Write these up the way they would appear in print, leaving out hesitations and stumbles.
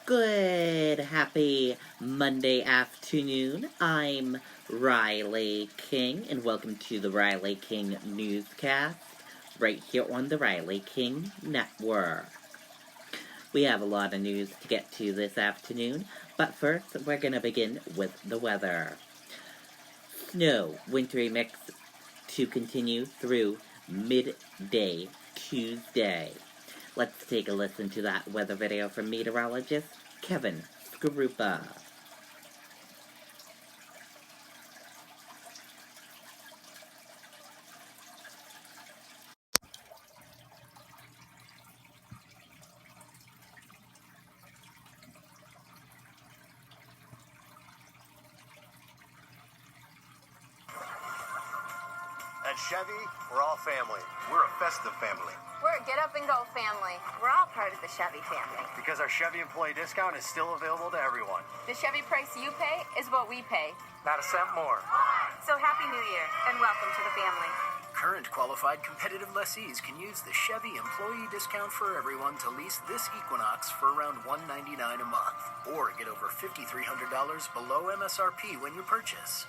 Good, happy Monday afternoon. I'm Riley King, and welcome to the Riley King Newscast, right here on the Riley King Network. We have a lot of news to get to this afternoon, but first we're going to begin with the weather. Snow, wintry mix to continue through midday Tuesday. Let's take a listen to that weather video from meteorologist Kevin Skarupa. At Chevy, we're all family. We're a festive family. We're a get-up-and-go family. We're all part of the Chevy family. Because our Chevy employee discount is still available to everyone. The Chevy price you pay is what we pay. Not a cent more. So Happy New Year, and welcome to the family. Current qualified competitive lessees can use the Chevy employee discount for everyone to lease this Equinox for around $199 a month. Or get over $5,300 below MSRP when you purchase.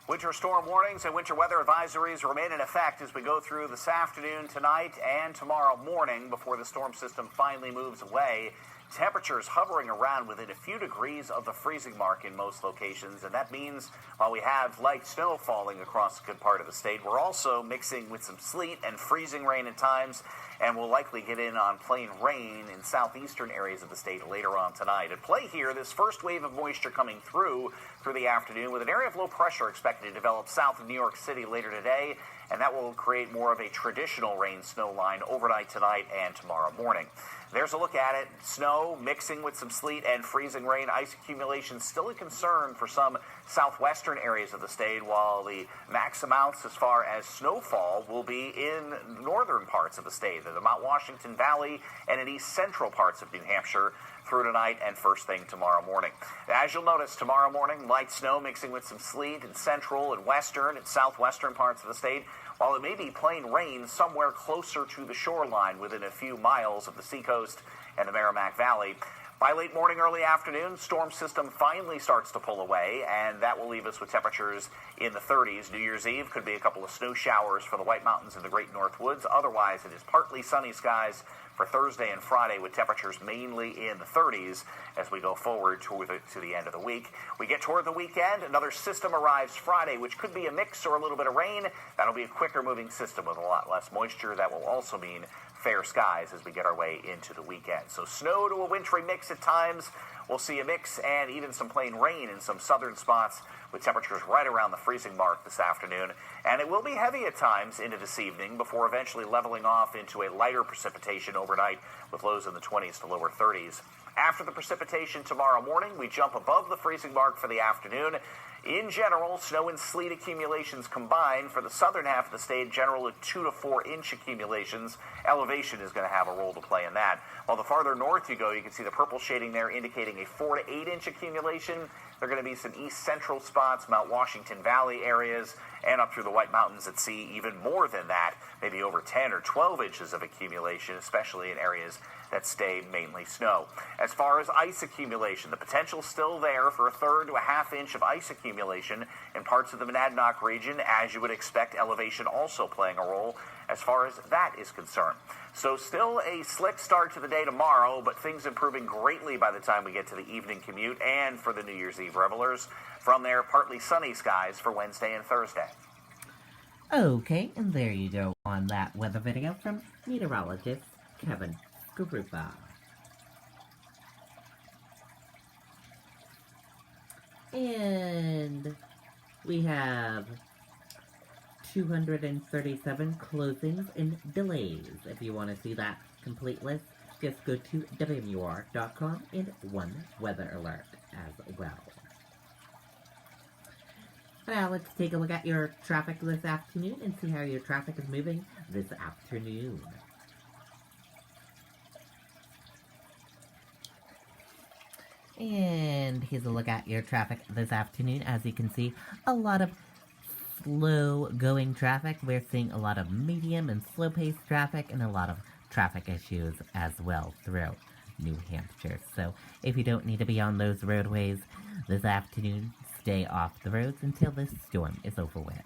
Winter storm warnings and winter weather advisories remain in effect as we go through this afternoon, tonight, and tomorrow morning before the storm system finally moves away. Temperatures hovering around within a few degrees of the freezing mark in most locations, and that means while we have light snow falling across a good part of the state, we're also mixing with some sleet and freezing rain at times, and we'll likely get in on plain rain in southeastern areas of the state later on tonight. At play here, this first wave of moisture coming through the afternoon with an area of low pressure expected to develop south of New York City later today, and that will create more of a traditional rain-snow line overnight tonight and tomorrow morning. There's a look at it. Snow mixing with some sleet and freezing rain. Ice accumulation still a concern for some southwestern areas of the state, while the max amounts as far as snowfall will be in northern parts of the state, the Mount Washington Valley and in east central parts of New Hampshire through tonight and first thing tomorrow morning. As you'll notice, tomorrow morning, light snow mixing with some sleet in central and western and southwestern parts of the state, while it may be plain rain somewhere closer to the shoreline within a few miles of the seacoast and the Merrimack Valley. By late morning, early afternoon, storm system finally starts to pull away, and that will leave us with temperatures in the 30s. New Year's Eve could be a couple of snow showers for the White Mountains and the Great North Woods. Otherwise, it is partly sunny skies for Thursday and Friday with temperatures mainly in the 30s as we go forward to the end of the week. We get toward the weekend. Another system arrives Friday, which could be a mix or a little bit of rain. That'll be a quicker moving system with a lot less moisture. That will also mean fair skies as we get our way into the weekend. So snow to a wintry mix at times. We'll see a mix and even some plain rain in some southern spots with temperatures right around the freezing mark this afternoon. And it will be heavy at times into this evening before eventually leveling off into a lighter precipitation overnight with lows in the 20s to lower 30s. After the precipitation tomorrow morning, we jump above the freezing mark for the afternoon. In general, snow and sleet accumulations combined for the southern half of the state, generally 2 to 4 inch accumulations. Elevation is going to have a role to play in that. While the farther north you go, you can see the purple shading there indicating a 4 to 8 inch accumulation. There are going to be some east central spots, Mount Washington Valley areas, and up through the White Mountains at sea, even more than that, maybe over 10 or 12 inches of accumulation, especially in areas that stay mainly snow. As far as ice accumulation, the potential still there for a 1/3 to a 1/2 inch of ice accumulation in parts of the Monadnock region, as you would expect, elevation also playing a role as far as that is concerned. So still a slick start to the day tomorrow, but things improving greatly by the time we get to the evening commute and for the New Year's Eve revelers. From there, partly sunny skies for Wednesday and Thursday. Okay, and there you go on that weather video from meteorologist Kevin Skarupa. And we have 237 closings and delays. If you want to see that complete list, just go to WMUR.com and one weather alert as well. Now let's take a look at your traffic this afternoon and see how your traffic is moving this afternoon. And here's a look at your traffic this afternoon. As you can see, a lot of slow-going traffic. We're seeing a lot of medium and slow-paced traffic and a lot of traffic issues as well through New Hampshire. So if you don't need to be on those roadways this afternoon, stay off the roads until this storm is over with.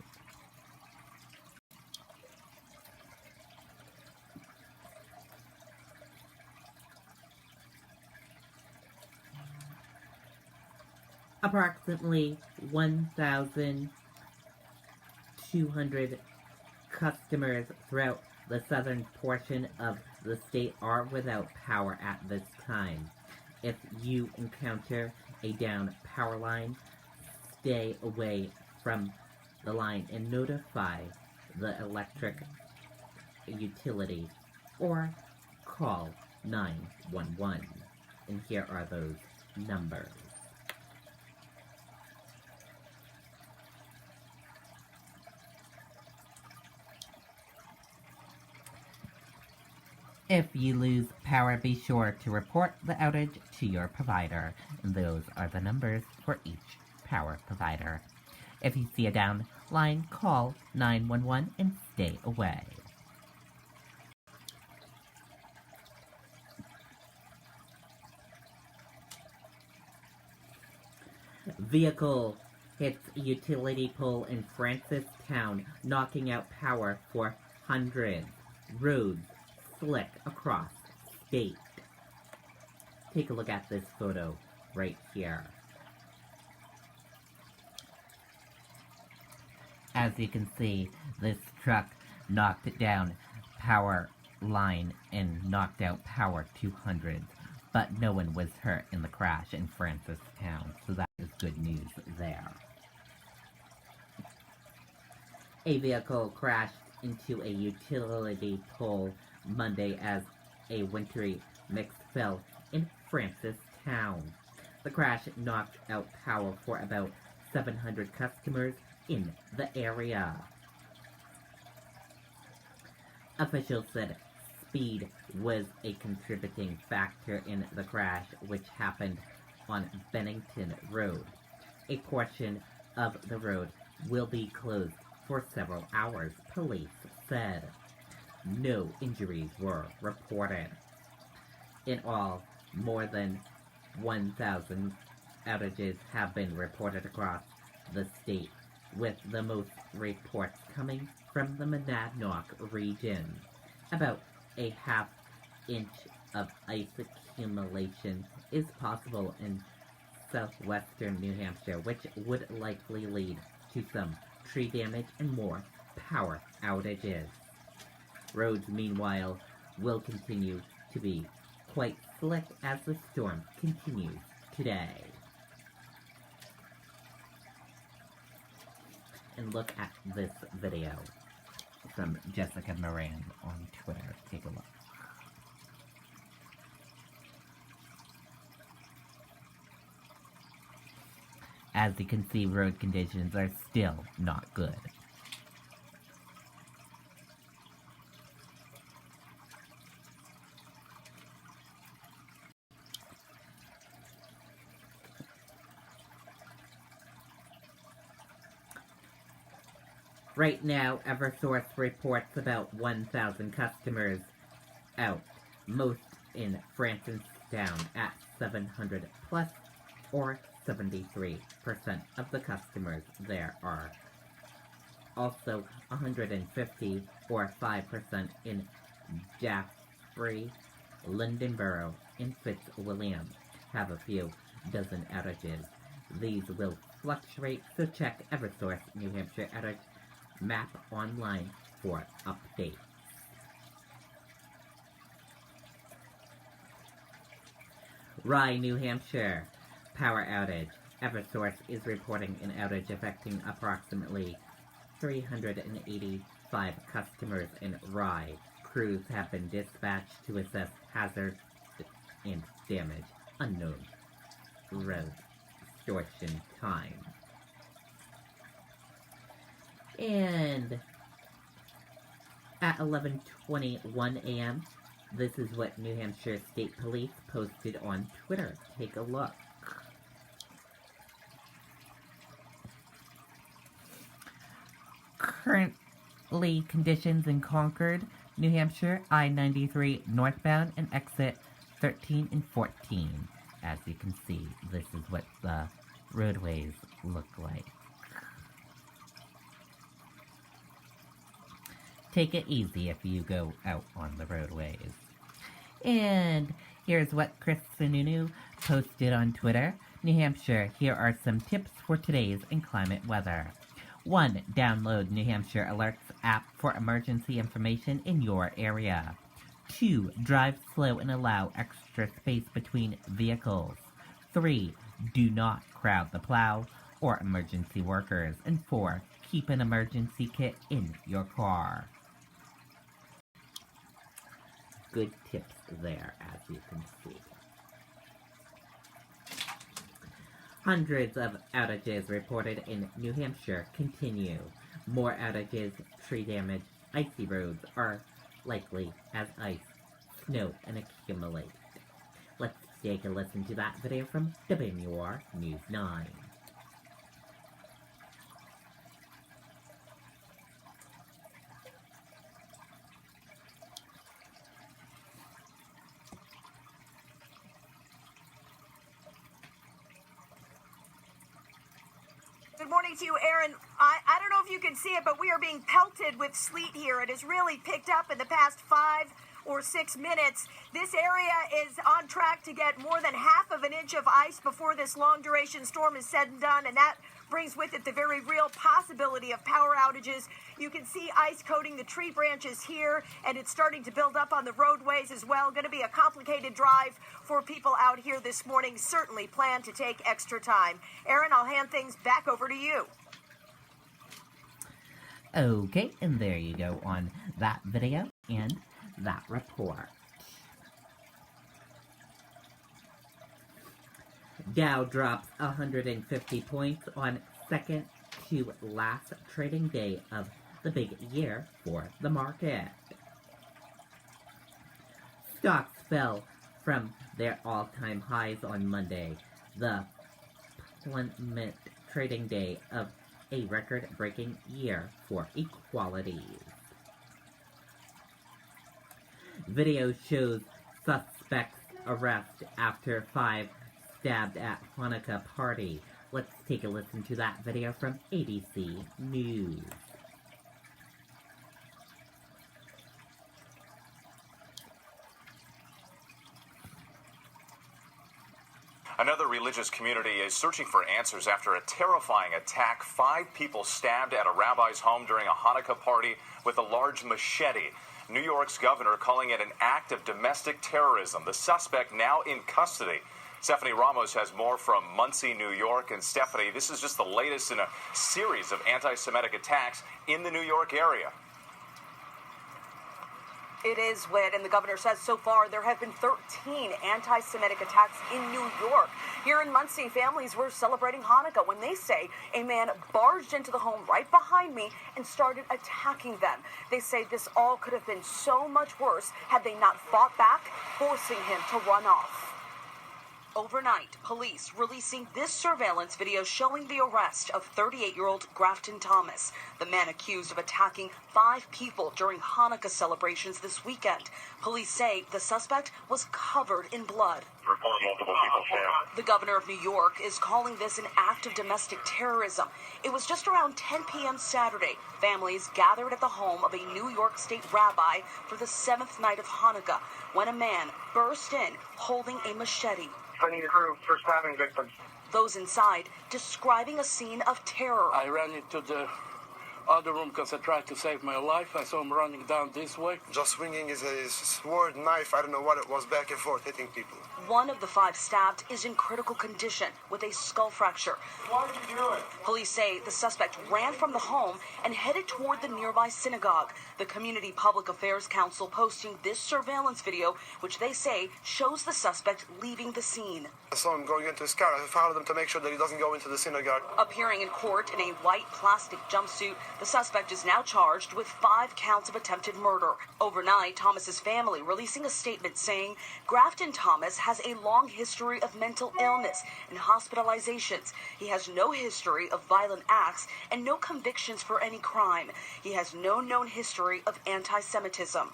Approximately 1,200 customers throughout the southern portion of the state are without power at this time. If you encounter a down power line, stay away from the line and notify the electric utility or call 911. And here are those numbers. If you lose power, be sure to report the outage to your provider. And those are the numbers for each power provider. If you see a down line, call 911 and stay away. Vehicle hits utility pole in Francistown, knocking out power for hundreds. Roads slick across state. Take a look at this photo right here. As you can see, this truck knocked down power line and knocked out power to hundreds, but no one was hurt in the crash in Francistown, so that is good news there. A vehicle crashed into a utility pole Monday as a wintry mix fell in Francistown. The crash knocked out power for about 700 customers in the area. Officials said speed was a contributing factor in the crash, which happened on Bennington Road. A portion of the road will be closed for several hours, police said. No injuries were reported. In all, more than 1,000 outages have been reported across the state, with the most reports coming from the Monadnock region. About a half-inch of ice accumulation is possible in southwestern New Hampshire, which would likely lead to some tree damage and more power outages. Roads, meanwhile, will continue to be quite slick as the storm continues today. And look at this video from Jessica Moran on Twitter. Take a look. As you can see, road conditions are still not good. Right now, Eversource reports about 1,000 customers out, most in Francistown at 700 plus, or 73% of the customers there are. Also, 150 or 5% in Jaffrey, Lindenborough, and Fitzwilliam have a few dozen outages. These will fluctuate, so check Eversource New Hampshire outage map online for updates. Rye, New Hampshire. Power outage. Eversource is reporting an outage affecting approximately 385 customers in Rye. Crews have been dispatched to assess hazards and damage. Unknown restoration time. And at 11:21 a.m., this is what New Hampshire State Police posted on Twitter. Take a look. Currently, conditions in Concord, New Hampshire, I-93 northbound and exit 13 and 14. As you can see, this is what the roadways look like. Take it easy if you go out on the roadways. And here's what Chris Sununu posted on Twitter. New Hampshire, here are some tips for today's inclement weather. 1. Download New Hampshire Alerts app for emergency information in your area. 2. Drive slow and allow extra space between vehicles. 3. Do not crowd the plow or emergency workers. And 4. Keep an emergency kit in your car. Good tips there, as you can see. Hundreds of outages reported in New Hampshire continue. More outages, tree damage, icy roads are likely as ice, snow, and accumulate. Let's take a listen to that video from WNUR News 9. Good morning to you, Aaron. I don't know if you can see it, but we are being pelted with sleet here. It has really picked up in the past 5 or 6 minutes. This area is on track to get more than half of an inch of ice before this long-duration storm is said and done, and that brings with it the very real possibility of power outages. You can see ice coating the tree branches here, and it's starting to build up on the roadways as well. Going to be a complicated drive for people out here this morning. Certainly plan to take extra time. Aaron, I'll hand things back over to you. Okay, and there you go on that video and that report. Dow drops 150 points on second to last trading day of the big year for the market. Stocks fell from their all-time highs on Monday, the plummet trading day of a record-breaking year for equalities. Video shows suspects arrest after 5 stabbed at Hanukkah party. Let's take a listen to that video from ABC News. Another religious community is searching for answers after a terrifying attack. 5 people stabbed at a rabbi's home during a Hanukkah party with a large machete. New York's governor calling it an act of domestic terrorism. The suspect now in custody. Stephanie Ramos has more from Muncie, New York. And Stephanie, this is just the latest in a series of anti-Semitic attacks in the New York area. It is, Whit, and the governor says so far there have been 13 anti-Semitic attacks in New York. Here in Muncie, families were celebrating Hanukkah when they say a man barged into the home right behind me and started attacking them. They say this all could have been so much worse had they not fought back, forcing him to run off. Overnight, police releasing this surveillance video showing the arrest of 38-year-old Grafton Thomas, the man accused of attacking 5 people during Hanukkah celebrations this weekend. Police say the suspect was covered in blood. The governor of New York is calling this an act of domestic terrorism. It was just around 10 p.m. Saturday. Families gathered at the home of a New York State rabbi for the 7th night of Hanukkah when a man burst in holding a machete. I need a crew for stabbing victims. Those inside describing a scene of terror. I ran into the other room because I tried to save my life. I saw him running down this way. Just swinging his sword, knife, I don't know what it was, back and forth, hitting people. One of the 5 stabbed is in critical condition with a skull fracture. Why did you do it? Police say the suspect ran from the home and headed toward the nearby synagogue. The Community Public Affairs Council posting this surveillance video, which they say shows the suspect leaving the scene. I saw him going into his car. I followed him to make sure that he doesn't go into the synagogue. Appearing in court in a white plastic jumpsuit, the suspect is now charged with 5 counts of attempted murder. Overnight, Thomas's family releasing a statement saying Grafton Thomas has a long history of mental illness and hospitalizations. He has no history of violent acts and no convictions for any crime. He has no known history of anti-Semitism.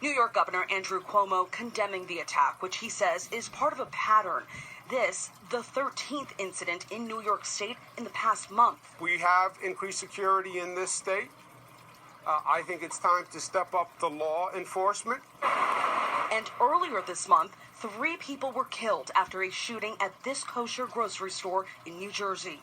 New York Governor Andrew Cuomo condemning the attack, which he says is part of a pattern. This, the 13th incident in New York State in the past month. We have increased security in this state. I think it's time to step up the law enforcement. And earlier this month, 3 people were killed after a shooting at this kosher grocery store in New Jersey.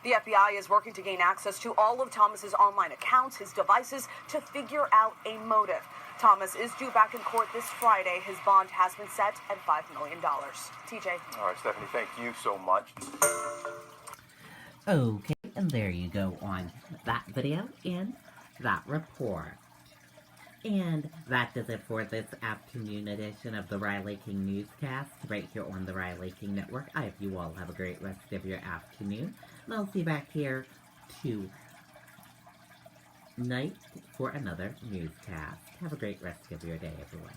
The FBI is working to gain access to all of Thomas's online accounts, his devices, to figure out a motive. Thomas is due back in court this Friday. His bond has been set at $5 million. TJ. All right, Stephanie, thank you so much. Okay, and there you go on that video and that report. And that does it for this afternoon edition of the Riley King Newscast right here on the Riley King Network. I hope you all have a great rest of your afternoon. And I'll see you back here tonight for another newscast. Have a great rest of your day, everyone.